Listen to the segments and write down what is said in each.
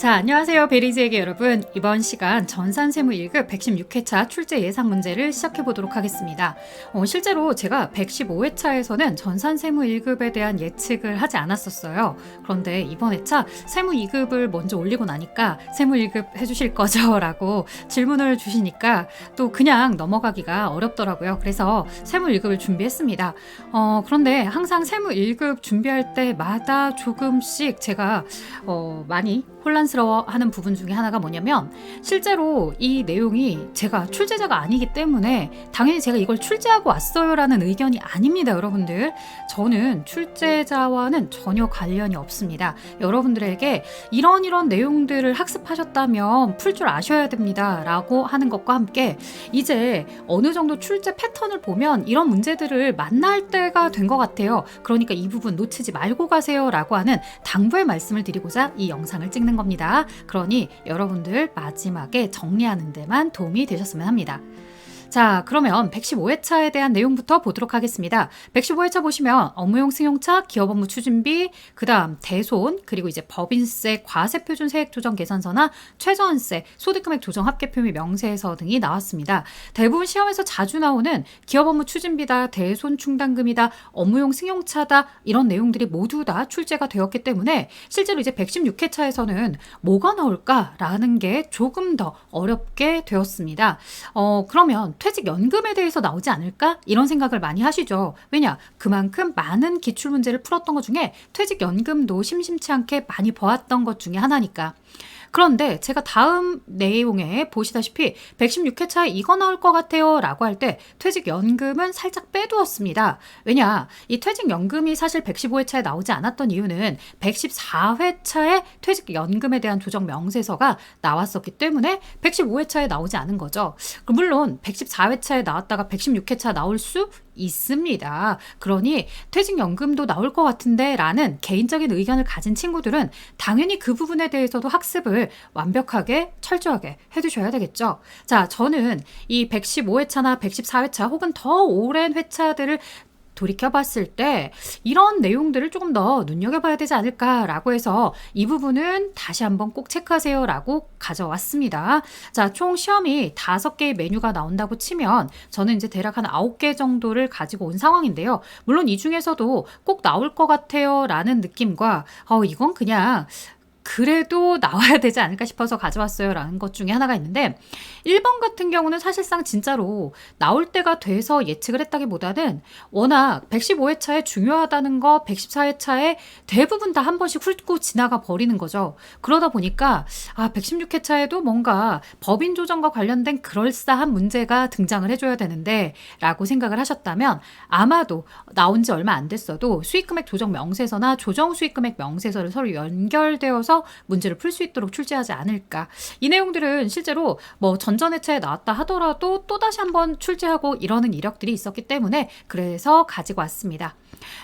자, 안녕하세요. 베리즈에게 여러분. 이번 시간 전산세무 1급 116회차 출제 예상 문제를 시작해 보도록 하겠습니다. 실제로 제가 115회차에서는 전산세무 1급에 대한 예측을 하지 않았었어요. 그런데 이번 회차 세무 2급을 먼저 올리고 나니까 세무 1급 해주실 거죠? 라고 질문을 주시니까 또 그냥 넘어가기가 어렵더라고요. 그래서 세무 1급을 준비했습니다. 그런데 항상 세무 1급 준비할 때마다 조금씩 제가 많이 혼란스러워하는 부분 중에 하나가 뭐냐면, 실제로 이 내용이 제가 출제자가 아니기 때문에 당연히 제가 이걸 출제하고 왔어요 라는 의견이 아닙니다. 여러분들, 저는 출제자와는 전혀 관련이 없습니다. 여러분들에게 이런 내용들을 학습하셨다면 풀 줄 아셔야 됩니다 라고 하는 것과 함께, 이제 어느 정도 출제 패턴을 보면 이런 문제들을 만날 때가 된 것 같아요. 그러니까 이 부분 놓치지 말고 가세요 라고 하는 당부의 말씀을 드리고자 이 영상을 찍는 겁니다. 그러니 여러분들 마지막에 정리하는 데만 도움이 되셨으면 합니다. 자, 그러면 115회차에 대한 내용부터 보도록 하겠습니다. 115회차 보시면 업무용 승용차, 기업 업무 추진비, 그 다음 대손, 그리고 이제 법인세, 과세표준 세액 조정 계산서나 최저한세, 소득금액 조정 합계표 및 명세서 등이 나왔습니다. 대부분 시험에서 자주 나오는 기업 업무 추진비다, 대손 충당금이다, 업무용 승용차다, 이런 내용들이 모두 다 출제가 되었기 때문에 실제로 이제 116회차에서는 뭐가 나올까라는 게 조금 더 어렵게 되었습니다. 그러면 퇴직연금에 대해서 나오지 않을까? 이런 생각을 많이 하시죠. 왜냐? 그만큼 많은 기출문제를 풀었던 것 중에 퇴직연금도 심심치 않게 많이 보았던 것 중에 하나니까. 그런데 제가 다음 내용에 보시다시피 116회차에 이거 나올 것 같아요 라고 할 때 퇴직연금은 살짝 빼두었습니다. 왜냐? 이 퇴직연금이 사실 115회차에 나오지 않았던 이유는 114회차에 퇴직연금에 대한 조정 명세서가 나왔었기 때문에 115회차에 나오지 않은 거죠. 물론 114회차에 나왔다가 116회차 나올 수 있습니다. 그러니 퇴직연금도 나올 것 같은데 라는 개인적인 의견을 가진 친구들은 당연히 그 부분에 대해서도 학습을 완벽하게 철저하게 해두셔야 되겠죠. 자, 저는 이 115회차나 114회차 혹은 더 오랜 회차들을 돌이켜봤을 때 이런 내용들을 조금 더 눈여겨봐야 되지 않을까라고 해서 이 부분은 다시 한번 꼭 체크하세요 라고 가져왔습니다. 자, 총 시험이 5개의 메뉴가 나온다고 치면 저는 이제 대략 한 9개 정도를 가지고 온 상황인데요. 물론 이 중에서도 꼭 나올 것 같아요 라는 느낌과 이건 그냥 그래도 나와야 되지 않을까 싶어서 가져왔어요 라는 것 중에 하나가 있는데, 1번 같은 경우는 사실상 진짜로 나올 때가 돼서 예측을 했다기보다는 워낙 115회차에 중요하다는 거 114회차에 대부분 다 한 번씩 훑고 지나가 버리는 거죠. 그러다 보니까 116회차에도 뭔가 법인 조정과 관련된 그럴싸한 문제가 등장을 해줘야 되는데 라고 생각을 하셨다면, 아마도 나온 지 얼마 안 됐어도 수익금액 조정 명세서나 조정 수익금액 명세서를 서로 연결되어서 문제를 풀 수 있도록 출제하지 않을까. 이 내용들은 실제로 뭐 전전회차에 나왔다 하더라도 또다시 한번 출제하고 이러는 이력들이 있었기 때문에 그래서 가지고 왔습니다.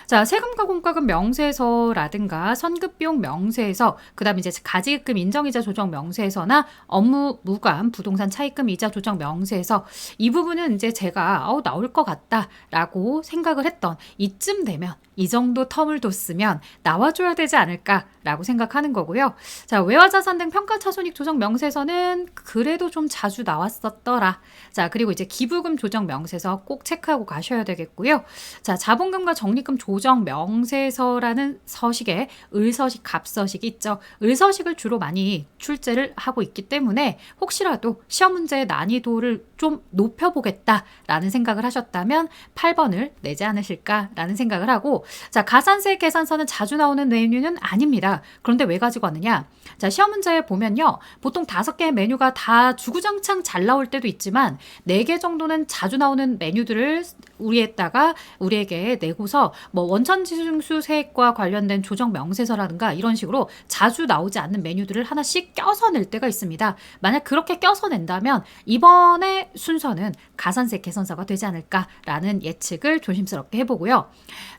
자, 세금과 공과금 명세서라든가 선급비용 명세서, 그 다음에 이제 가지급금 인정이자 조정 명세서나 업무 무관 부동산 차입금 이자 조정 명세서, 이 부분은 이제 제가 나올 것 같다라고 생각을 했던 이쯤 되면, 이 정도 텀을 뒀으면 나와줘야 되지 않을까라고 생각하는 거고요. 자, 외화자산 등 평가차손익 조정 명세서는 그래도 좀 자주 나왔었더라. 자, 그리고 이제 기부금 조정 명세서 꼭 체크하고 가셔야 되겠고요. 자, 자본금과 적립금 조정 명세서라는 서식에 을서식, 갑서식이 있죠. 을서식을 주로 많이 출제를 하고 있기 때문에 혹시라도 시험 문제의 난이도를 좀 높여보겠다라는 생각을 하셨다면 8번을 내지 않으실까라는 생각을 하고, 자, 가산세 계산서는 자주 나오는 메뉴는 아닙니다. 그런데 왜 가지고 왔느냐? 자, 시험 문제에 보면요, 보통 5개의 메뉴가 다 주구장창 잘 나올 때도 있지만 4개 정도는 자주 나오는 메뉴들을 우리에게 내고서 뭐 원천징수 세액과 관련된 조정 명세서라든가 이런 식으로 자주 나오지 않는 메뉴들을 하나씩 껴서 낼 때가 있습니다. 만약 그렇게 껴서 낸다면 이번에 순서는 가산세 개선서가 되지 않을까라는 예측을 조심스럽게 해보고요.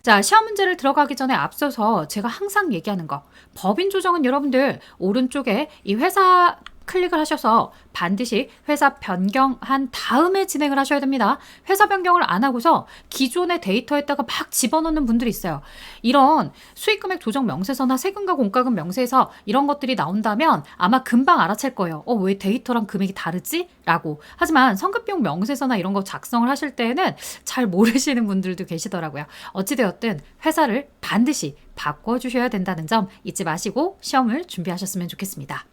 자, 시험 문제를 들어가기 전에 앞서서 제가 항상 얘기하는 거, 법인 조정은 여러분들 오른쪽에 이 회사 클릭을 하셔서 반드시 회사 변경한 다음에 진행을 하셔야 됩니다. 회사 변경을 안 하고서 기존의 데이터에다가 막 집어넣는 분들이 있어요. 이런 수익금액 조정 명세서나 세금과 공과금 명세서 이런 것들이 나온다면 아마 금방 알아챌 거예요. 왜 데이터랑 금액이 다르지? 라고. 하지만 선급비용 명세서나 이런 거 작성을 하실 때에는 잘 모르시는 분들도 계시더라고요. 어찌되었든 회사를 반드시 바꿔주셔야 된다는 점 잊지 마시고 시험을 준비하셨으면 좋겠습니다.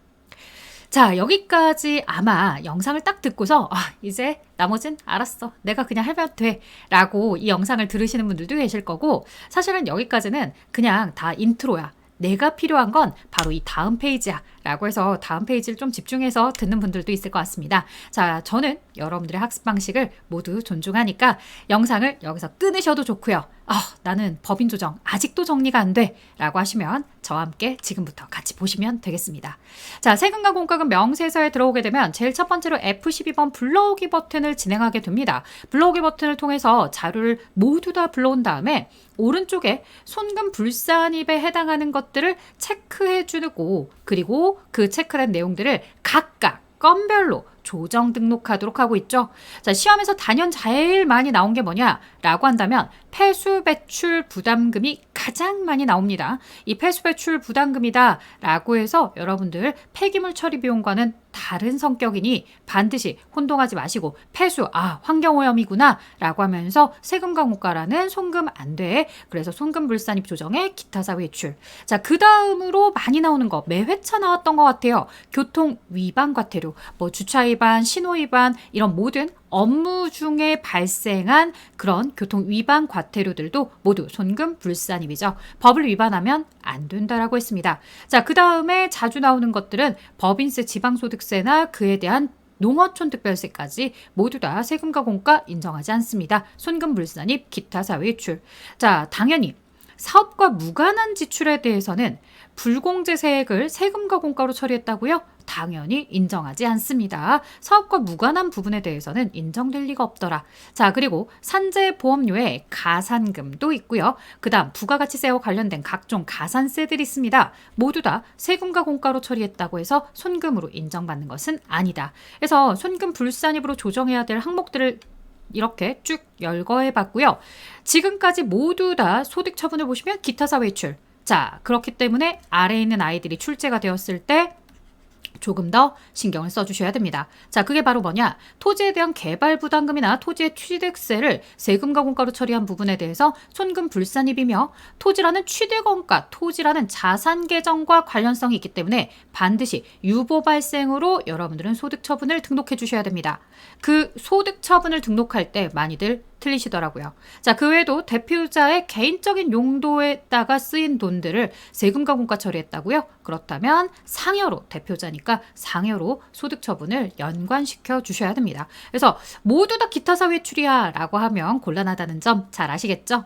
자, 여기까지 아마 영상을 딱 듣고서 이제 나머진 알았어. 내가 그냥 하면 돼. 라고 이 영상을 들으시는 분들도 계실 거고, 사실은 여기까지는 그냥 다 인트로야. 내가 필요한 건 바로 이 다음 페이지야 라고 해서 다음 페이지를 좀 집중해서 듣는 분들도 있을 것 같습니다. 자, 저는 여러분들의 학습 방식을 모두 존중하니까 영상을 여기서 끊으셔도 좋고요. 나는 법인 조정 아직도 정리가 안 돼 라고 하시면 저와 함께 지금부터 같이 보시면 되겠습니다. 자, 세금과 공과금 명세서에 들어오게 되면 제일 첫 번째로 F12번 불러오기 버튼을 진행하게 됩니다. 불러오기 버튼을 통해서 자료를 모두 다 불러온 다음에 오른쪽에 손금 불산입에 해당하는 것들을 체크해 주고, 그리고 그 체크된 내용들을 각각 건별로 조정 등록하도록 하고 있죠. 자, 시험에서 단연 제일 많이 나온 게 뭐냐라고 한다면 폐수 배출 부담금이 가장 많이 나옵니다. 이 폐수 배출 부담금이다 라고 해서 여러분들 폐기물 처리 비용과는 다른 성격이니 반드시 혼동하지 마시고 폐수, 환경오염이구나 라고 하면서 세금과 공과라는 손금 안 돼. 그래서 손금 불산입 조정에 기타 사후 외출. 자, 그 다음으로 많이 나오는 거 매 회차 나왔던 것 같아요. 교통 위반 과태료, 주차 위반, 신호 위반 이런 모든 업무 중에 발생한 그런 교통 위반 과태료들도 모두 손금 불산입이죠. 법을 위반하면 안 된다라고 했습니다. 자, 그 다음에 자주 나오는 것들은 법인세, 지방소득세나 그에 대한 농어촌 특별세까지 모두 다 세금과 공과 인정하지 않습니다. 손금 불산입, 기타 사후 외출. 자, 당연히 사업과 무관한 지출에 대해서는 불공제 세액을 세금과 공과로 처리했다고요? 당연히 인정하지 않습니다. 사업과 무관한 부분에 대해서는 인정될 리가 없더라. 자, 그리고 산재 보험료에 가산금도 있고요. 그 다음 부가가치세와 관련된 각종 가산세들이 있습니다. 모두 다 세금과 공과로 처리했다고 해서 손금으로 인정받는 것은 아니다. 그래서 손금 불산입으로 조정해야 될 항목들을 이렇게 쭉 열거해 봤고요. 지금까지 모두 다 소득 처분을 보시면 기타 사후 외출. 자, 그렇기 때문에 아래에 있는 아이들이 출제가 되었을 때 조금 더 신경을 써주셔야 됩니다. 자, 그게 바로 뭐냐? 토지에 대한 개발 부담금이나 토지의 취득세를 세금과 공과로 처리한 부분에 대해서 손금 불산입이며, 토지라는 취득원가, 토지라는 자산 계정과 관련성이 있기 때문에 반드시 유보 발생으로 여러분들은 소득 처분을 등록해 주셔야 됩니다. 그 소득 처분을 등록할 때 많이들 틀리시더라고요. 자, 그 외에도 대표자의 개인적인 용도에다가 쓰인 돈들을 세금과 공과 처리했다고요? 그렇다면 상여로, 대표자니까 상여로 소득 처분을 연관시켜 주셔야 됩니다. 그래서 모두 다 기타 사후 외출이야 라고 하면 곤란하다는 점 잘 아시겠죠?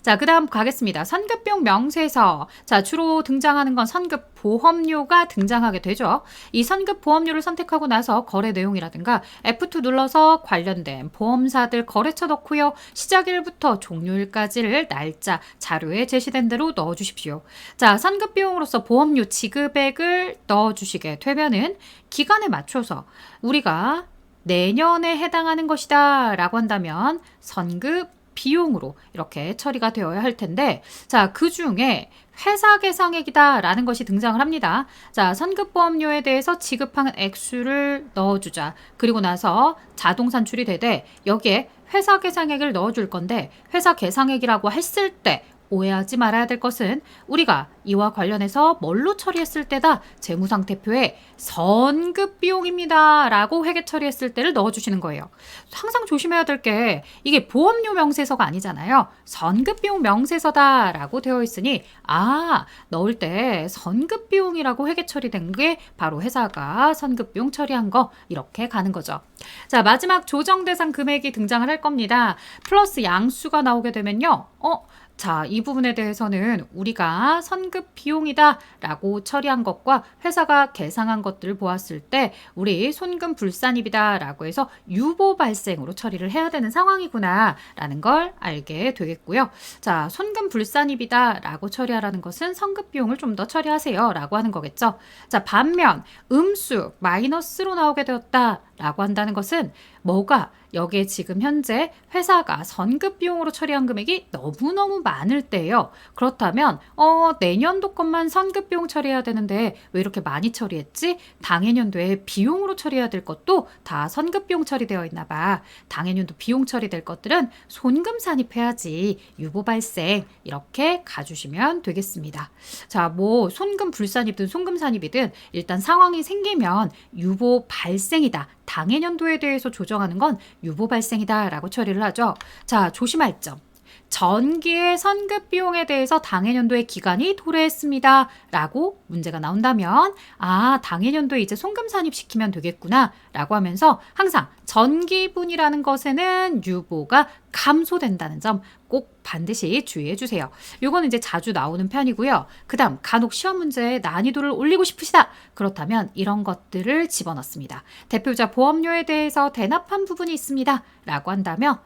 자, 그 다음 가겠습니다. 선급비용 명세서. 자, 주로 등장하는 건 선급 보험료가 등장하게 되죠. 이 선급 보험료를 선택하고 나서 거래 내용이라든가 F2 눌러서 관련된 보험사들 거래처 넣고요. 시작일부터 종료일까지를 날짜 자료에 제시된 대로 넣어주십시오. 자, 선급비용으로서 보험료 지급액을 넣어주시게 되면은 기간에 맞춰서 우리가 내년에 해당하는 것이다 라고 한다면 선급 비용으로 이렇게 처리가 되어야 할 텐데, 자, 그 중에 회사 계상액이다 라는 것이 등장을 합니다. 자, 선급보험료에 대해서 지급하는 액수를 넣어주자. 그리고 나서 자동 산출이 되되 여기에 회사 계상액을 넣어줄 건데, 회사 계상액이라고 했을 때 오해하지 말아야 될 것은 우리가 이와 관련해서 뭘로 처리했을 때다 재무상태표에 선급 비용입니다 라고 회계 처리했을 때를 넣어주시는 거예요. 항상 조심해야 될 게 이게 보험료 명세서가 아니잖아요. 선급 비용 명세서다 라고 되어 있으니 넣을 때 선급 비용이라고 회계 처리된 게 바로 회사가 선급 비용 처리한 거, 이렇게 가는 거죠. 자, 마지막 조정 대상 금액이 등장을 할 겁니다. 플러스 양수가 나오게 되면요. 자, 이 부분에 대해서는 우리가 선급 비용이다라고 처리한 것과 회사가 계상한 것들을 보았을 때 우리 손금 불산입이다라고 해서 유보 발생으로 처리를 해야 되는 상황이구나라는 걸 알게 되겠고요. 자, 손금 불산입이다라고 처리하라는 것은 선급 비용을 좀 더 처리하세요라고 하는 거겠죠. 자, 반면 음수 마이너스로 나오게 되었다라고 한다는 것은 뭐가 여기에 지금 현재 회사가 선급 비용으로 처리한 금액이 너무너무 많을 때예요. 그렇다면 내년도 것만 선급 비용 처리해야 되는데 왜 이렇게 많이 처리했지? 당해년도에 비용으로 처리해야 될 것도 다 선급 비용 처리되어 있나 봐. 당해년도 비용 처리될 것들은 손금 산입해야지. 유보 발생 이렇게 가주시면 되겠습니다. 자, 뭐 손금 불산입든 손금 산입이든 일단 상황이 생기면 유보 발생이다. 당해년도에 대해서 조정하는 건 유보 발생이다라고 처리를 하죠. 자, 조심할 점. 전기의 선급 비용에 대해서 당해년도의 기간이 도래했습니다. 라고 문제가 나온다면 당해년도에 이제 손금 산입시키면 되겠구나 라고 하면서 항상 전기분이라는 것에는 유보가 감소된다는 점 꼭 반드시 주의해 주세요. 이거는 이제 자주 나오는 편이고요. 그 다음 간혹 시험 문제에 난이도를 올리고 싶으시다. 그렇다면 이런 것들을 집어넣습니다. 대표자 보험료에 대해서 대납한 부분이 있습니다. 라고 한다면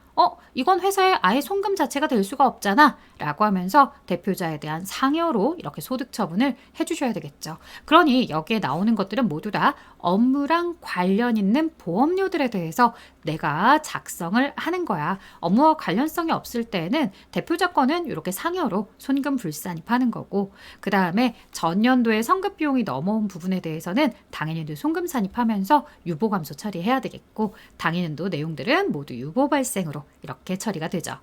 이건 회사의 아예 손금 자체가 될 수가 없잖아 라고 하면서 대표자에 대한 상여로 이렇게 소득 처분을 해주셔야 되겠죠. 그러니 여기에 나오는 것들은 모두 다 업무랑 관련 있는 보험료들에 대해서 내가 작성을 하는 거야. 업무와 관련성이 없을 때에는 대표자권은 이렇게 상여로 손금 불산입하는 거고, 그 다음에 전년도에 선급 비용이 넘어온 부분에 대해서는 당해년도 손금 산입하면서 유보 감소 처리해야 되겠고, 당해년도 내용들은 모두 유보 발생으로 이렇게 처리가 되죠.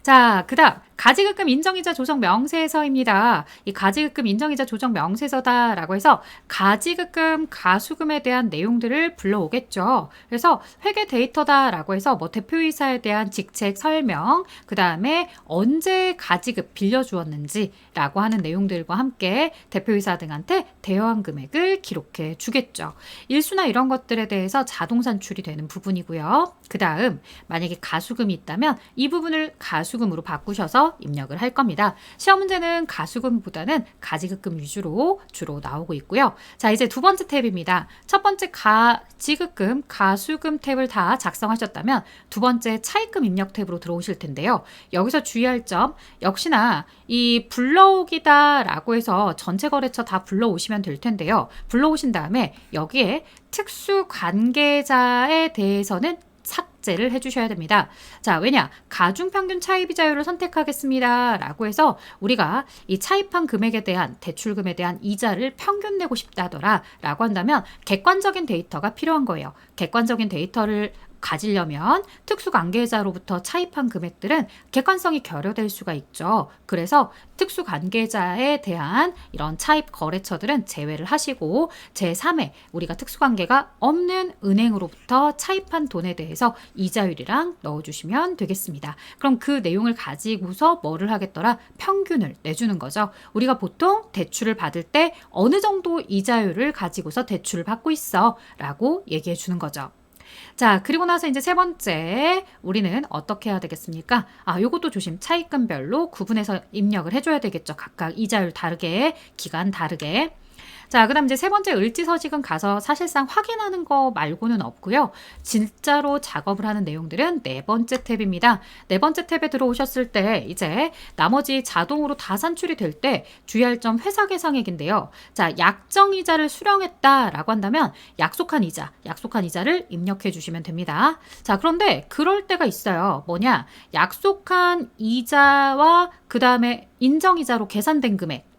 자, 그 다음 가지급금 인정이자 조정 명세서입니다. 이 가지급금 인정이자 조정 명세서다라고 해서 가지급금 가수금에 대한 내용들을 불러오겠죠. 그래서 회계 데이터다라고 해서 뭐 대표이사에 대한 직책 설명, 그 다음에 언제 가지급 빌려주었는지라고 하는 내용들과 함께 대표이사 등한테 대여한 금액을 기록해 주겠죠. 일수나 이런 것들에 대해서 자동 산출이 되는 부분이고요. 그 다음 만약에 가수금이 있다면 이 부분을 가수금으로 바꾸셔서 입력을 할 겁니다. 시험 문제는 가수금보다는 가지급금 위주로 주로 나오고 있고요. 자, 이제 두 번째 탭입니다. 첫 번째 가지급금, 가수금 탭을 다 작성하셨다면 두 번째 차입금 입력 탭으로 들어오실 텐데요. 여기서 주의할 점, 역시나 이 불러오기다라고 해서 전체 거래처 다 불러오시면 될 텐데요. 불러오신 다음에 여기에 특수 관계자에 대해서는 삭제를 해주셔야 됩니다. 자, 왜냐? 가중평균 차입이자율을 선택하겠습니다. 라고 해서 우리가 이 차입한 금액에 대한 대출금에 대한 이자를 평균 내고 싶다더라 라고 한다면 객관적인 데이터가 필요한 거예요. 객관적인 데이터를 가지려면 특수관계자로부터 차입한 금액들은 객관성이 결여될 수가 있죠. 그래서 특수관계자에 대한 이런 차입 거래처들은 제외를 하시고 제3의 우리가 특수관계가 없는 은행으로부터 차입한 돈에 대해서 이자율이랑 넣어주시면 되겠습니다. 그럼 그 내용을 가지고서 뭐를 하겠더라? 평균을 내주는 거죠. 우리가 보통 대출을 받을 때 어느 정도 이자율을 가지고서 대출을 받고 있어 라고 얘기해 주는 거죠. 자, 그리고 나서 이제 세 번째 우리는 어떻게 해야 되겠습니까? 요것도 조심. 차입금별로 구분해서 입력을 해줘야 되겠죠. 각각 이자율 다르게, 기간 다르게. 자, 그 다음 이제 세 번째 을지서식은 가서 사실상 확인하는 거 말고는 없고요. 진짜로 작업을 하는 내용들은 네 번째 탭입니다. 네 번째 탭에 들어오셨을 때 이제 나머지 자동으로 다 산출이 될 때 주의할 점 회사 계상액인데요. 자, 약정이자를 수령했다라고 한다면 약속한 이자를 입력해 주시면 됩니다. 자, 그런데 그럴 때가 있어요. 뭐냐? 약속한 이자와 그 다음에 인정이자로 계산된 금액.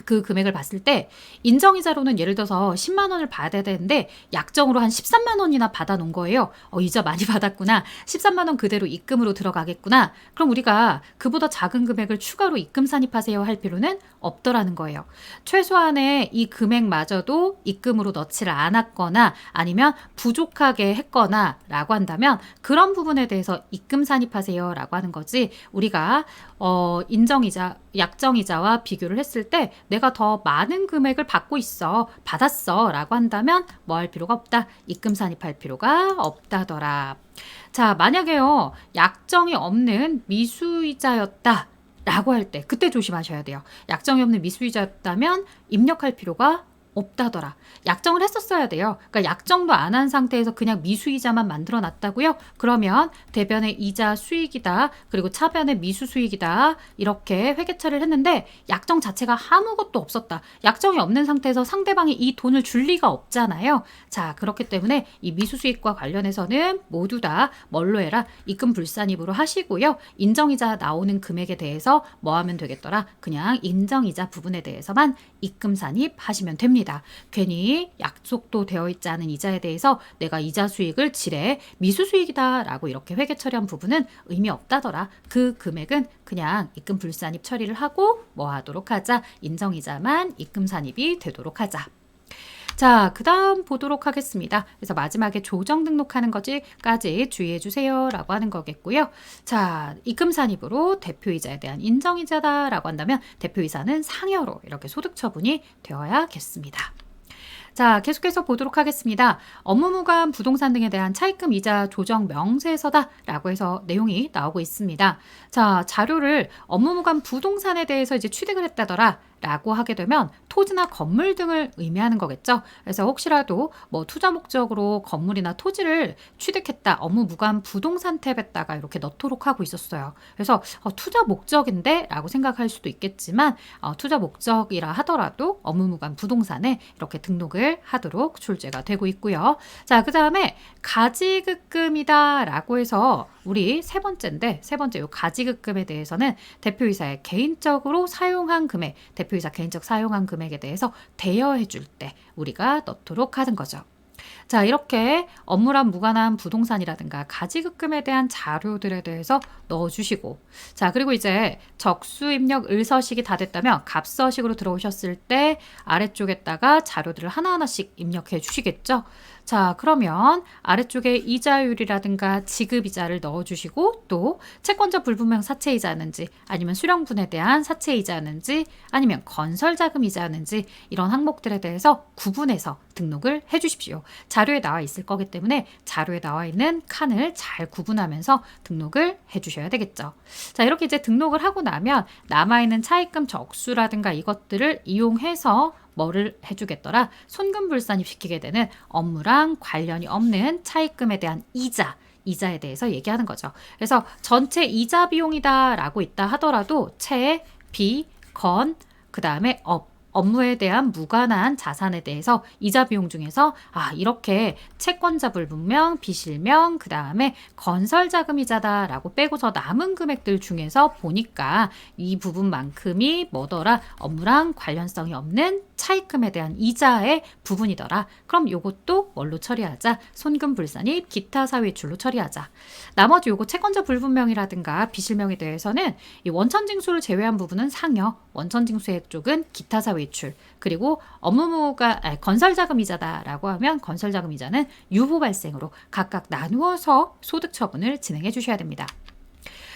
그 금액을 봤을 때 인정이자로는 예를 들어서 10만 원을 받아야 되는데 약정으로 한 13만 원이나 받아 놓은 거예요. 이자 많이 받았구나. 13만 원 그대로 입금으로 들어가겠구나. 그럼 우리가 그보다 작은 금액을 추가로 입금 산입하세요 할 필요는 없더라는 거예요. 최소한의 이 금액마저도 입금으로 넣지를 않았거나 아니면 부족하게 했거나 라고 한다면 그런 부분에 대해서 입금 산입하세요 라고 하는 거지, 우리가 인정이자, 약정이자와 비교를 했을 때 내가 더 많은 금액을 받았어 라고 한다면 뭐 할 필요가 없다. 입금 산입할 필요가 없다더라. 자, 만약에요 약정이 없는 미수이자였다 라고 할 때 그때 조심하셔야 돼요. 약정이 없는 미수이자였다면 입력할 필요가 없다더라. 약정을 했었어야 돼요. 그러니까 약정도 안 한 상태에서 그냥 미수이자만 만들어 놨다고요? 그러면 대변의 이자 수익이다. 그리고 차변의 미수 수익이다. 이렇게 회계처리를 했는데 약정 자체가 아무것도 없었다. 약정이 없는 상태에서 상대방이 이 돈을 줄 리가 없잖아요. 자, 그렇기 때문에 이 미수 수익과 관련해서는 모두 다 뭘로 해라? 입금 불산입으로 하시고요. 인정이자 나오는 금액에 대해서 뭐 하면 되겠더라? 그냥 인정이자 부분에 대해서만 입금 산입하시면 됩니다. 괜히 약속도 되어 있지 않은 이자에 대해서 내가 이자 수익을 지레 미수 수익이다 라고 이렇게 회계 처리한 부분은 의미 없다더라. 그 금액은 그냥 입금 불산입 처리를 하고 뭐 하도록 하자. 인정이자만 입금 산입이 되도록 하자. 자, 그 다음 보도록 하겠습니다. 그래서 마지막에 조정 등록하는 것까지 주의해 주세요 라고 하는 거겠고요. 자, 입금산입으로 대표이자에 대한 인정이자다 라고 한다면 대표이사는 상여로 이렇게 소득 처분이 되어야겠습니다. 자, 계속해서 보도록 하겠습니다. 업무무관 부동산 등에 대한 차입금 이자 조정 명세서다 라고 해서 내용이 나오고 있습니다. 자, 자료를 업무무관 부동산에 대해서 이제 취득을 했다더라 라고 하게 되면 토지나 건물 등을 의미하는 거겠죠. 그래서 혹시라도 뭐 투자 목적으로 건물이나 토지를 취득했다, 업무 무관 부동산 탭에다가 이렇게 넣도록 하고 있었어요. 그래서 투자 목적인데 라고 생각할 수도 있겠지만 투자 목적이라 하더라도 업무 무관 부동산에 이렇게 등록을 하도록 출제가 되고 있고요. 자, 그 다음에 가지급금이다 라고 해서 우리 세 번째인데 세 번째 요 가지급금에 대해서는 대표이사의 개인적으로 사용한 금액, 대표이사 개인적 사용한 금액에 대해서 대여해 줄 때 우리가 넣도록 하는 거죠. 자, 이렇게 업무랑 무관한 부동산이라든가 가지급금에 대한 자료들에 대해서 넣어주시고, 자, 그리고 이제 적수 입력 을서식이 다 됐다면 갑서식으로 들어오셨을 때 아래쪽에다가 자료들을 하나하나씩 입력해 주시겠죠. 자, 그러면 아래쪽에 이자율이라든가 지급이자를 넣어주시고 또 채권자 불분명 사채이자였는지 아니면 수령분에 대한 사채이자였는지 아니면 건설자금이자였는지 이런 항목들에 대해서 구분해서 등록을 해주십시오. 자료에 나와 있을 거기 때문에 자료에 나와 있는 칸을 잘 구분하면서 등록을 해주셔야 되겠죠. 자, 이렇게 이제 등록을 하고 나면 남아있는 차입금 적수라든가 이것들을 이용해서 뭐를 해주겠더라? 손금불산입 시키게 되는 업무랑 관련이 없는 차입금에 대한 이자에 대해서 얘기하는 거죠. 그래서 전체 이자 비용이다 라고 있다 하더라도 채, 비, 건, 그 다음에 업무에 대한 무관한 자산에 대해서 이자 비용 중에서 이렇게 채권자 불분명, 비실명, 그 다음에 건설자금이자다 라고 빼고서 남은 금액들 중에서 보니까 이 부분만큼이 뭐더라? 업무랑 관련성이 없는 차입금에 대한 이자의 부분이더라. 그럼 요것도 뭘로 처리하자? 손금불산입, 기타 사유이출로 처리하자. 나머지 요거 채권자 불분명이라든가 비실명에 대해서는 이 원천징수를 제외한 부분은 상여, 원천징수액 쪽은 기타 사유이출, 그리고 업무무가 건설자금이자다라고 하면 건설자금이자는 유보 발생으로 각각 나누어서 소득 처분을 진행해 주셔야 됩니다.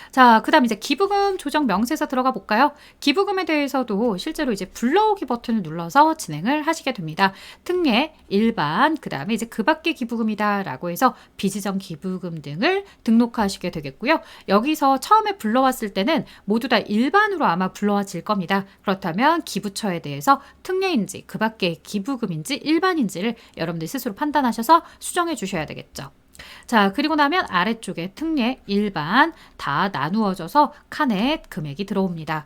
자, 그 다음 이제 기부금 조정 명세서 들어가 볼까요? 기부금에 대해서도 실제로 이제 불러오기 버튼을 눌러서 진행을 하시게 됩니다. 특례, 일반, 그 다음에 이제 그 밖의 기부금이다 라고 해서 비지정 기부금 등을 등록하시게 되겠고요. 여기서 처음에 불러왔을 때는 모두 다 일반으로 아마 불러와질 겁니다. 그렇다면 기부처에 대해서 특례인지 그 밖의 기부금인지 일반인지를 여러분들 스스로 판단하셔서 수정해 주셔야 되겠죠. 자, 그리고 나면 아래쪽에 특례, 일반 다 나누어져서 칸에 금액이 들어옵니다.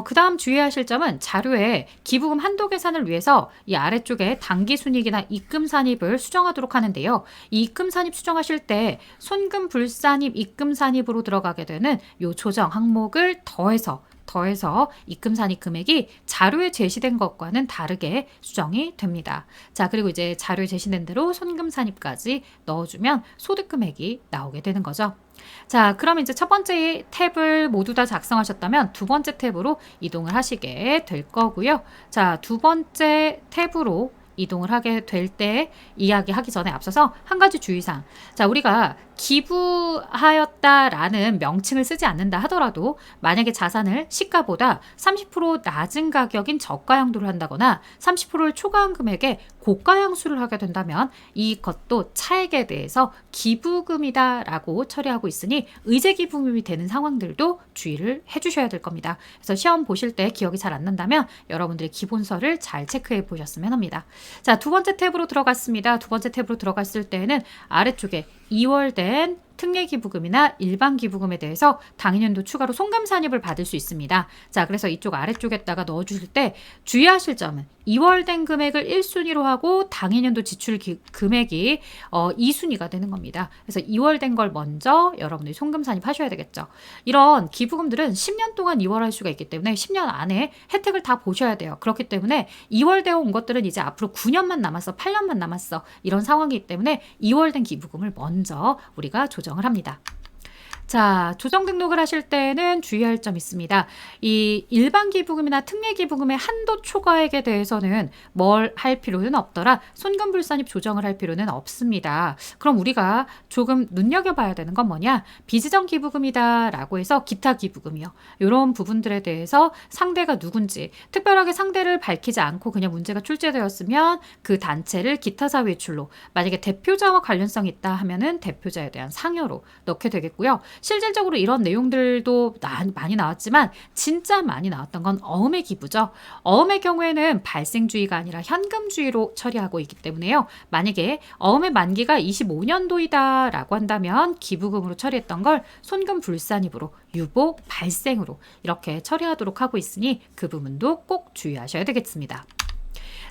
그 다음 주의하실 점은 자료에 기부금 한도 계산을 위해서 이 아래쪽에 당기순이익이나 입금산입을 수정하도록 하는데요. 이 입금산입 수정하실 때 손금불산입, 입금산입으로 들어가게 되는 요 조정 항목을 더해서 입금산입 금액이 자료에 제시된 것과는 다르게 수정이 됩니다. 자, 그리고 이제 자료에 제시된 대로 손금산입까지 넣어주면 소득 금액이 나오게 되는 거죠. 자, 그럼 이제 첫 번째 탭을 모두 다 작성하셨다면 두 번째 탭으로 이동을 하시게 될 거고요. 자, 두 번째 탭으로 이동을 하게 될 때 이야기하기 전에 앞서서 한 가지 주의사항. 자, 우리가 기부하였다라는 명칭을 쓰지 않는다 하더라도 만약에 자산을 시가보다 30% 낮은 가격인 저가양도를 한다거나 30%를 초과한 금액에 고가양수를 하게 된다면 이것도 차액에 대해서 기부금이다라고 처리하고 있으니 의제기부금이 되는 상황들도 주의를 해주셔야 될 겁니다. 그래서 시험 보실 때 기억이 잘 안 난다면 여러분들이 기본서를 잘 체크해 보셨으면 합니다. 자, 두 번째 탭으로 들어갔습니다. 두 번째 탭으로 들어갔을 때는 아래쪽에 2월 된 특례기부금이나 일반기부금에 대해서 당인연도 추가로 송금산입을 받을 수 있습니다. 자, 그래서 이쪽 아래쪽에다가 넣어주실 때 주의하실 점은 2월 된 금액을 1순위로 하고 당인연도 지출 금액이 2순위가 되는 겁니다. 그래서 2월 된 걸 먼저 여러분들이 송금산입하셔야 되겠죠. 이런 기부금들은 10년 동안 2월 할 수가 있기 때문에 10년 안에 혜택을 다 보셔야 돼요. 그렇기 때문에 2월 되어 온 것들은 이제 앞으로 9년만 남았어, 8년만 남았어 이런 상황이기 때문에 2월 된 기부금을 먼저 우리가 조정을 합니다. 자, 조정 등록을 하실 때는 주의할 점 있습니다. 이 일반 기부금이나 특례 기부금의 한도 초과액에 대해서는 뭘 할 필요는 없더라. 손금불산입 조정을 할 필요는 없습니다. 그럼 우리가 조금 눈여겨봐야 되는 건 뭐냐? 비지정 기부금이다라고 해서 기타 기부금이요. 이런 부분들에 대해서 상대가 누군지 특별하게 상대를 밝히지 않고 그냥 문제가 출제되었으면 그 단체를 기타 사외출로, 만약에 대표자와 관련성이 있다 하면은 대표자에 대한 상여로 넣게 되겠고요. 실질적으로 이런 내용들도 많이 나왔지만 진짜 많이 나왔던 건 어음의 기부죠. 어음의 경우에는 발생주의가 아니라 현금주의로 처리하고 있기 때문에요. 만약에 어음의 만기가 25년도이다 라고 한다면 기부금으로 처리했던 걸 손금불산입으로, 유보, 발생으로 이렇게 처리하도록 하고 있으니 그 부분도 꼭 주의하셔야 되겠습니다.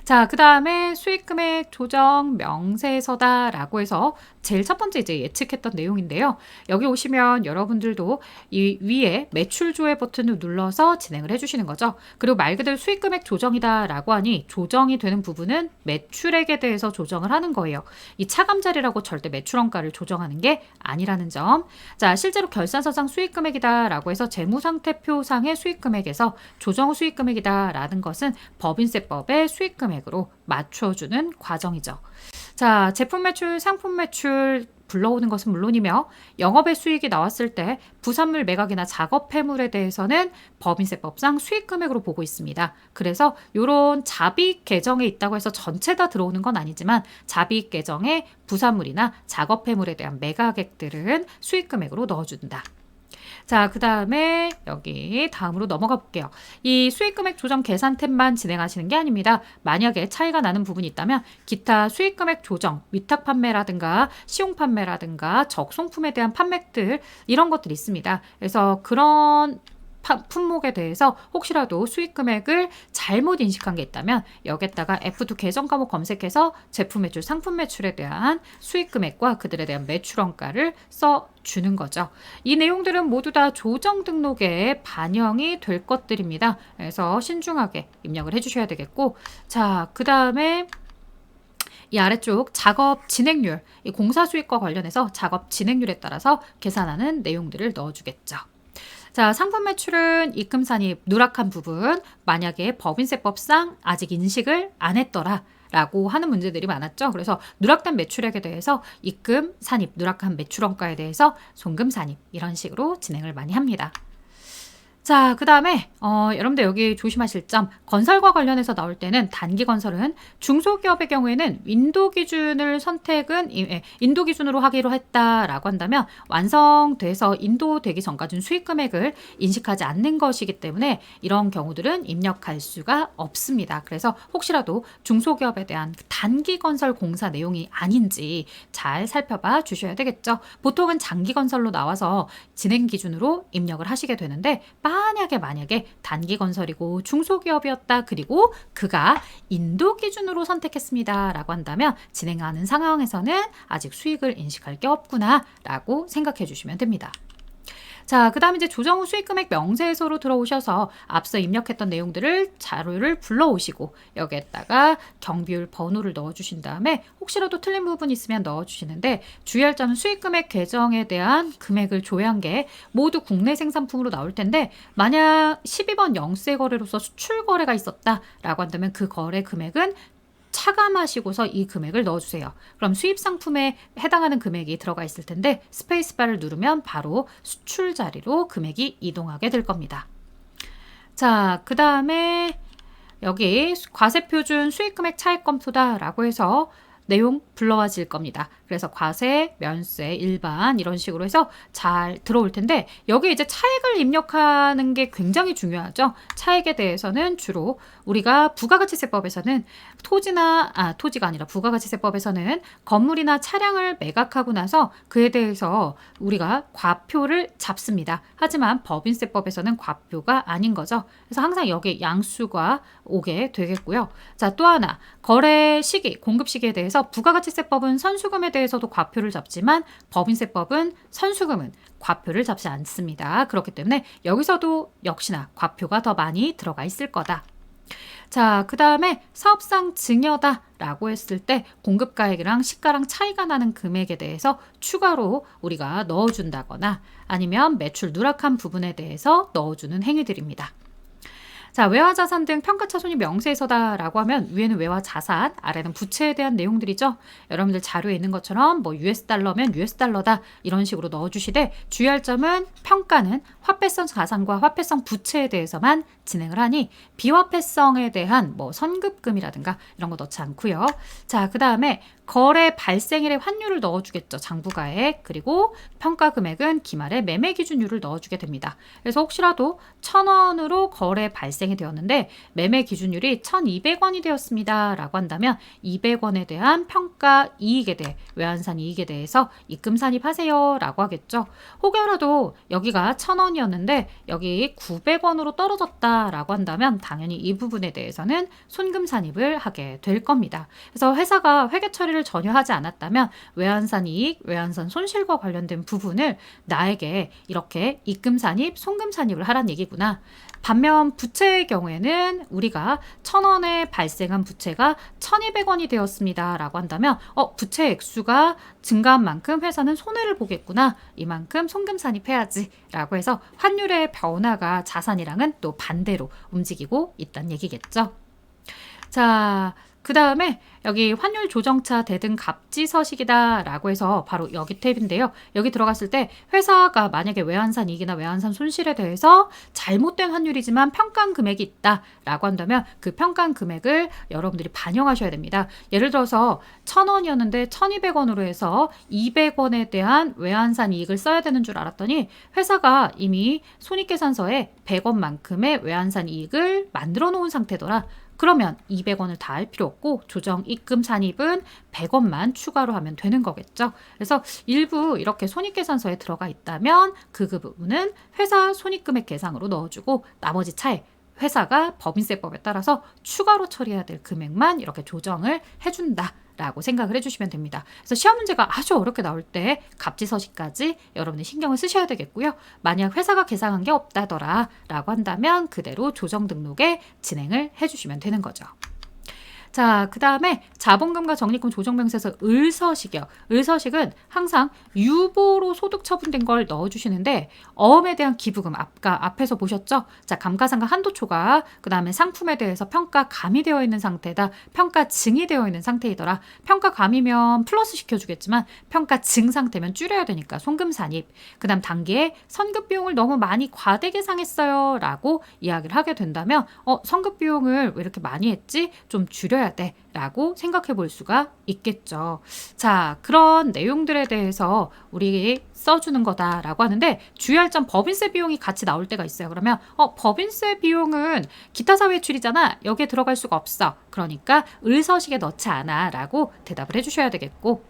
자, 그 다음에 수익금액 조정 명세서다라고 해서 제일 첫 번째 이제 예측했던 내용인데요. 여기 오시면 여러분들도 이 위에 매출 조회 버튼을 눌러서 진행을 해주시는 거죠. 그리고 말 그대로 수익금액 조정이다라고 하니 조정이 되는 부분은 매출액에 대해서 조정을 하는 거예요. 이 차감자리라고 절대 매출원가를 조정하는 게 아니라는 점. 자, 실제로 결산서상 수익금액이다라고 해서 재무상태표상의 수익금액에서 조정 수익금액이다라는 것은 법인세법의 수익금액으로 맞춰주는 과정이죠. 자, 제품 매출, 상품 매출 불러오는 것은 물론이며 영업의 수익이 나왔을 때 부산물 매각이나 작업 폐물에 대해서는 법인세법상 수익금액으로 보고 있습니다. 그래서 이런 잡이익 계정에 있다고 해서 전체 다 들어오는 건 아니지만 잡이익 계정에 부산물이나 작업 폐물에 대한 매각액들은 수익금액으로 넣어준다. 자, 그 다음에 여기 다음으로 넘어가 볼게요. 이 수익금액 조정 계산 탭만 진행하시는 게 아닙니다. 만약에 차이가 나는 부분이 있다면 기타 수익금액 조정, 위탁 판매라든가 시용 판매라든가 적송품에 대한 판매들 이런 것들이 있습니다. 그래서 그런 품목에 대해서 혹시라도 수익금액을 잘못 인식한 게 있다면 여기에다가 F2 계정 과목 검색해서 제품 매출, 상품 매출에 대한 수익금액과 그들에 대한 매출원가를 써주는 거죠. 이 내용들은 모두 다 조정 등록에 반영이 될 것들입니다. 그래서 신중하게 입력을 해주셔야 되겠고, 자, 그 다음에 이 아래쪽 작업 진행률, 이 공사 수익과 관련해서 작업 진행률에 따라서 계산하는 내용들을 넣어주겠죠. 자, 상품 매출은 입금 산입 누락한 부분, 만약에 법인세법상 아직 인식을 안 했더라 라고 하는 문제들이 많았죠. 그래서 누락된 매출액에 대해서 입금 산입, 누락한 매출원가에 대해서 송금 산입 이런 식으로 진행을 많이 합니다. 자, 그 다음에 여러분들 여기 조심하실 점, 건설과 관련해서 나올 때는 단기 건설은 중소기업의 경우에는 인도 기준을 선택은 인도 기준으로 하기로 했다라고 한다면 완성돼서 인도되기 전까지는 수익금액을 인식하지 않는 것이기 때문에 이런 경우들은 입력할 수가 없습니다. 그래서 혹시라도 중소기업에 대한 단기 건설 공사 내용이 아닌지 잘 살펴봐 주셔야 되겠죠. 보통은 장기 건설로 나와서 진행 기준으로 입력을 하시게 되는데 만약에 단기 건설이고 중소기업이었다, 그리고 그가 인도 기준으로 선택했습니다 라고 한다면 진행하는 상황에서는 아직 수익을 인식할 게 없구나 라고 생각해 주시면 됩니다. 자, 그 다음 이제 조정 후 수익금액 명세서로 들어오셔서 앞서 입력했던 내용들을 자료를 불러오시고 여기에다가 경비율 번호를 넣어주신 다음에 혹시라도 틀린 부분이 있으면 넣어주시는데 주의할 점은 수익금액 계정에 대한 금액을 조회한 게 모두 국내 생산품으로 나올 텐데 만약 12번 영세 거래로서 수출 거래가 있었다라고 한다면 그 거래 금액은 차감하시고서 이 금액을 넣어주세요. 그럼 수입 상품에 해당하는 금액이 들어가 있을 텐데 스페이스바를 누르면 바로 수출 자리로 금액이 이동하게 될 겁니다. 자, 그 다음에 여기 과세표준 수익금액 차익검토다라고 해서 내용 불러와질 겁니다. 그래서 과세, 면세, 일반 이런 식으로 해서 잘 들어올 텐데 여기 이제 차액을 입력하는 게 굉장히 중요하죠. 차액에 대해서는 주로 우리가 부가가치세법에서는 토지가 아니라 부가가치세법에서는 건물이나 차량을 매각하고 나서 그에 대해서 우리가 과표를 잡습니다. 하지만 법인세법에서는 과표가 아닌 거죠. 그래서 항상 여기 양수가 오게 되겠고요. 자, 또 하나 거래 시기, 공급 시기에 대해서 부가가치세법은 선수금에 대해서도 과표를 잡지만 법인세법은 선수금은 과표를 잡지 않습니다. 그렇기 때문에 여기서도 역시나 과표가 더 많이 들어가 있을 거다. 자, 그 다음에 사업상 증여다라고 했을 때 공급가액이랑 시가랑 차이가 나는 금액에 대해서 추가로 우리가 넣어준다거나 아니면 매출 누락한 부분에 대해서 넣어주는 행위들입니다. 자, 외화자산 등 평가차손이 명세서다라고 하면 위에는 외화자산, 아래는 부채에 대한 내용들이죠. 여러분들 자료에 있는 것처럼 뭐 US달러면 US달러다 이런 식으로 넣어주시되 주의할 점은 평가는 화폐성 자산과 화폐성 부채에 대해서만 진행을 하니 비화폐성에 대한 뭐 선급금이라든가 이런 거 넣지 않고요. 자, 그 다음에 거래 발생일의 환율을 넣어주겠죠. 장부가액. 그리고 평가 금액은 기말에 매매 기준율을 넣어주게 됩니다. 그래서 혹시라도 1,000원으로 거래 발생이 되었는데 매매 기준율이 1,200원이 되었습니다. 라고 한다면 200원에 대한 평가 이익에 대해 외환산 이익에 대해서 입금 산입하세요. 라고 하겠죠. 혹여라도 여기가 1,000원이었는데 여기 900원으로 떨어졌다. 라고 한다면 당연히 이 부분에 대해서는 손금 산입을 하게 될 겁니다. 그래서 회사가 회계 처리를 전혀 하지 않았다면 외환산 이익, 외환산 손실과 관련된 부분을 나에게 이렇게 입금 산입, 손금 산입을 하란 얘기구나. 반면 부채의 경우에는 우리가 1,000원에 발생한 부채가 1,200원이 되었습니다. 라고 한다면 부채 액수가 증가한 만큼 회사는 손해를 보겠구나. 이만큼 손금 산입해야지. 라고 해서 환율의 변화가 자산이랑은 또 반대로 움직이고 있다는 얘기겠죠. 자, 그 다음에 여기 환율 조정차 대등 갑지 서식이다 라고 해서 바로 여기 탭인데요. 여기 들어갔을 때 회사가 만약에 외환산 이익이나 외환산 손실에 대해서 잘못된 환율이지만 평가한 금액이 있다 라고 한다면 그 평가한 금액을 여러분들이 반영하셔야 됩니다. 예를 들어서 1,000원이었는데 1,200원으로 해서 200원에 대한 외환산 이익을 써야 되는 줄 알았더니 회사가 이미 손익계산서에 100원만큼의 외환산 이익을 만들어 놓은 상태더라. 그러면 200원을 다 할 필요 없고 조정 입금 산입은 100원만 추가로 하면 되는 거겠죠. 그래서 일부 이렇게 손익계산서에 들어가 있다면 그 부분은 회사 손익금액 계상으로 넣어주고 나머지 차액 회사가 법인세법에 따라서 추가로 처리해야 될 금액만 이렇게 조정을 해준다. 라고 생각을 해주시면 됩니다. 그래서 시험 문제가 아주 어렵게 나올 때 갑지서식까지 여러분이 신경을 쓰셔야 되겠고요. 만약 회사가 계상한 게 없다더라 라고 한다면 그대로 조정 등록에 진행을 해주시면 되는 거죠. 자, 그 다음에 자본금과 적립금 조정명세서 을서식이요. 을서식은 항상 유보로 소득 처분된 걸 넣어주시는데 어음에 대한 기부금 앞에서 보셨죠? 자, 감가상각 한도초과 그 다음에 상품에 대해서 평가 감이 되어 있는 상태다. 평가 증이 되어 있는 상태이더라. 평가 감이면 플러스 시켜주겠지만 평가 증 상태면 줄여야 되니까 손금 산입. 그 다음 단계에 선급 비용을 너무 많이 과대 계상했어요 라고 이야기를 하게 된다면 선급 비용을 왜 이렇게 많이 했지? 좀 줄여야 돼 라고 생각해 볼 수가 있겠죠. 자, 그런 내용들에 대해서 우리 써주는 거다라고 하는데 주의할 점 법인세 비용이 같이 나올 때가 있어요. 그러면 법인세 비용은 기타 사회출이잖아. 여기에 들어갈 수가 없어. 그러니까 을서식에 넣지 않아 라고 대답을 해주셔야 되겠고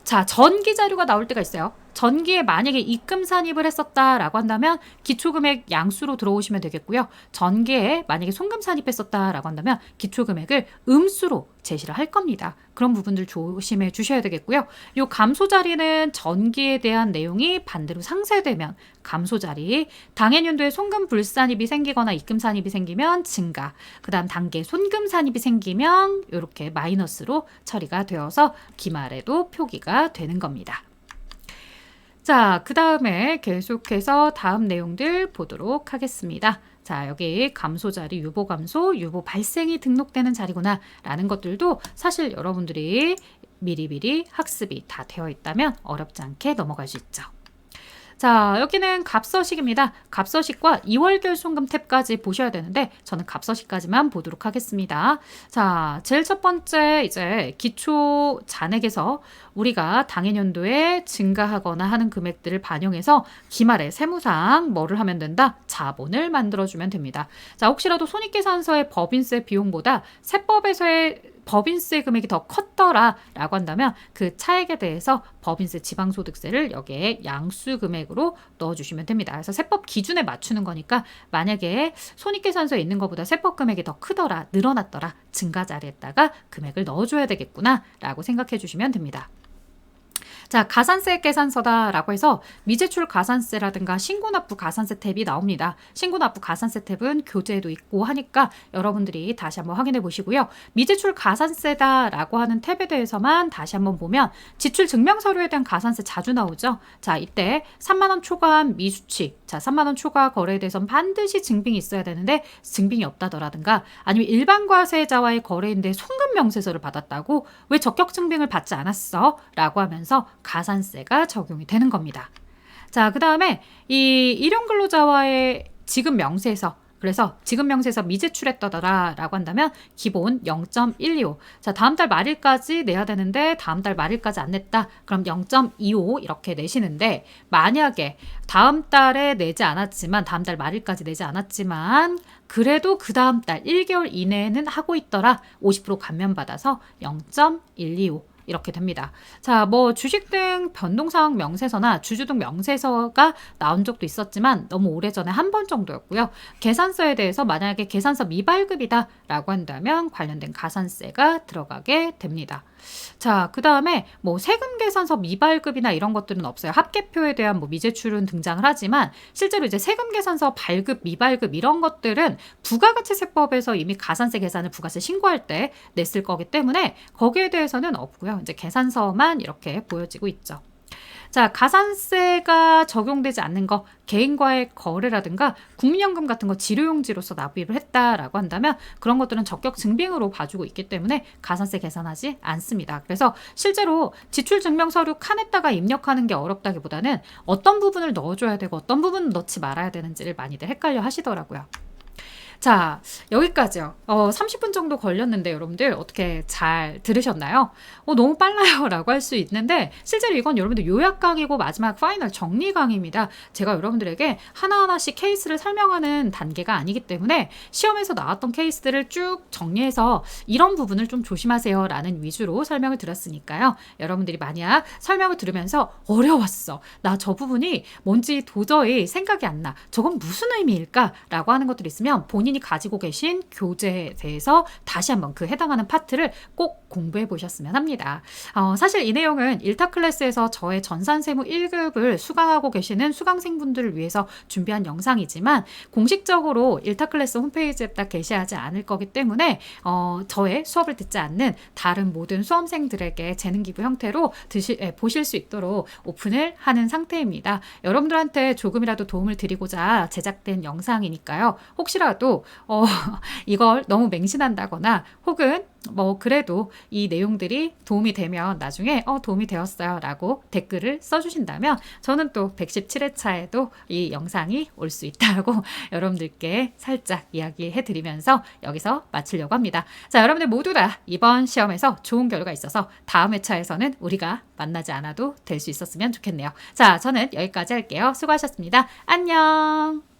자, 전기 자료가 나올 때가 있어요. 전기에 만약에 입금 산입을 했었다라고 한다면 기초금액 양수로 들어오시면 되겠고요. 전기에 만약에 손금 산입했었다라고 한다면 기초금액을 음수로 제시를 할 겁니다. 그런 부분들 조심해 주셔야 되겠고요. 요 감소 자리는 전기에 대한 내용이 반대로 상쇄되면 감소 자리, 당해년도에 손금 불산입이 생기거나 입금 산입이 생기면 증가, 그 다음 단계 손금 산입이 생기면 이렇게 마이너스로 처리가 되어서 기말에도 표기가 되는 겁니다. 자, 그 다음에 계속해서 다음 내용들 보도록 하겠습니다. 자, 여기 감소 자리, 유보 감소, 유보 발생이 등록되는 자리구나 라는 것들도 사실 여러분들이 미리미리 학습이 다 되어 있다면 어렵지 않게 넘어갈 수 있죠. 자, 여기는 갑서식입니다. 갑서식과 2월 결손금 탭까지 보셔야 되는데 저는 갑서식까지만 보도록 하겠습니다. 자, 제일 첫 번째 이제 기초 잔액에서 우리가 당해년도에 증가하거나 하는 금액들을 반영해서 기말에 세무상 뭐를 하면 된다? 자본을 만들어주면 됩니다. 자, 혹시라도 손익계산서의 법인세 비용보다 세법에서의 법인세 금액이 더 컸더라 라고 한다면 그 차액에 대해서 법인세 지방소득세를 여기에 양수금액으로 넣어주시면 됩니다. 그래서 세법 기준에 맞추는 거니까 만약에 손익계산서에 있는 것보다 세법 금액이 더 크더라, 늘어났더라, 증가 자리에다가 금액을 넣어줘야 되겠구나 라고 생각해 주시면 됩니다. 자, 가산세 계산서다라고 해서 미제출 가산세라든가 신고납부 가산세 탭이 나옵니다. 신고납부 가산세 탭은 교재에도 있고 하니까 여러분들이 다시 한번 확인해 보시고요. 미제출 가산세다라고 하는 탭에 대해서만 다시 한번 보면 지출 증명서류에 대한 가산세 자주 나오죠. 자, 이때 3만 원 초과한 미수취, 자, 3만 원 초과 거래에 대해서는 반드시 증빙이 있어야 되는데 증빙이 없다더라든가 아니면 일반 과세자와의 거래인데 송금 명세서를 받았다고 왜 적격 증빙을 받지 않았어? 라고 하면서 가산세가 적용이 되는 겁니다. 자, 그 다음에 이 일용근로자와의 지급 명세서, 그래서 지급 명세서 미제출했더라 라고 한다면 기본 0.125. 자, 다음 달 말일까지 내야 되는데 다음 달 말일까지 안 냈다. 그럼 0.25 이렇게 내시는데 만약에 다음 달에 내지 않았지만 다음 달 말일까지 내지 않았지만 그래도 그 다음 달 1개월 이내에는 하고 있더라. 50% 감면받아서 0.125. 이렇게 됩니다. 자, 뭐 주식 등 변동사항 명세서나 주주 등 명세서가 나온 적도 있었지만 너무 오래전에 한 번 정도였고요. 계산서에 대해서 만약에 계산서 미발급이다 라고 한다면 관련된 가산세가 들어가게 됩니다. 자, 그 다음에 뭐 세금 계산서 미발급이나 이런 것들은 없어요. 합계표에 대한 뭐 미제출은 등장을 하지만 실제로 이제 세금 계산서 발급, 미발급 이런 것들은 부가가치세법에서 이미 가산세 계산을 부가세 신고할 때 냈을 거기 때문에 거기에 대해서는 없고요. 이제 계산서만 이렇게 보여지고 있죠. 자, 가산세가 적용되지 않는 거, 개인과의 거래라든가 국민연금 같은 거 지료용지로서 납입을 했다라고 한다면 그런 것들은 적격 증빙으로 봐주고 있기 때문에 가산세 계산하지 않습니다. 그래서 실제로 지출증명서류 칸에다가 입력하는 게 어렵다기보다는 어떤 부분을 넣어줘야 되고 어떤 부분은 넣지 말아야 되는지를 많이들 헷갈려 하시더라고요. 자, 여기까지요. 30분 정도 걸렸는데 여러분들 어떻게 잘 들으셨나요? 너무 빨라요 라고 할 수 있는데 실제로 이건 여러분들 요약 강의고 마지막 파이널 정리 강의입니다. 제가 여러분들에게 하나하나씩 케이스를 설명하는 단계가 아니기 때문에 시험에서 나왔던 케이스들을 쭉 정리해서 이런 부분을 좀 조심하세요 라는 위주로 설명을 드렸으니까요. 여러분들이 만약 설명을 들으면서 어려웠어. 나 저 부분이 뭔지 도저히 생각이 안 나. 저건 무슨 의미일까? 라고 하는 것들이 있으면 본인이 가지고 계신 교재에 대해서 다시 한번 그 해당하는 파트를 꼭 공부해 보셨으면 합니다. 사실 이 내용은 일타 클래스에서 저의 전산세무 1급을 수강하고 계시는 수강생분들을 위해서 준비한 영상이지만 공식적으로 일타 클래스 홈페이지에 딱 게시하지 않을 거기 때문에 저의 수업을 듣지 않는 다른 모든 수험생들에게 재능기부 형태로 보실 수 있도록 오픈을 하는 상태입니다. 여러분들한테 조금이라도 도움을 드리고자 제작된 영상이니까요. 혹시라도 이걸 너무 맹신한다거나 혹은 뭐 그래도 이 내용들이 도움이 되면 나중에 도움이 되었어요 라고 댓글을 써주신다면 저는 또 117회차에도 이 영상이 올 수 있다고 여러분들께 살짝 이야기해 드리면서 여기서 마치려고 합니다. 자, 여러분들 모두 다 이번 시험에서 좋은 결과 있어서 다음 회차에서는 우리가 만나지 않아도 될 수 있었으면 좋겠네요. 자, 저는 여기까지 할게요. 수고하셨습니다. 안녕.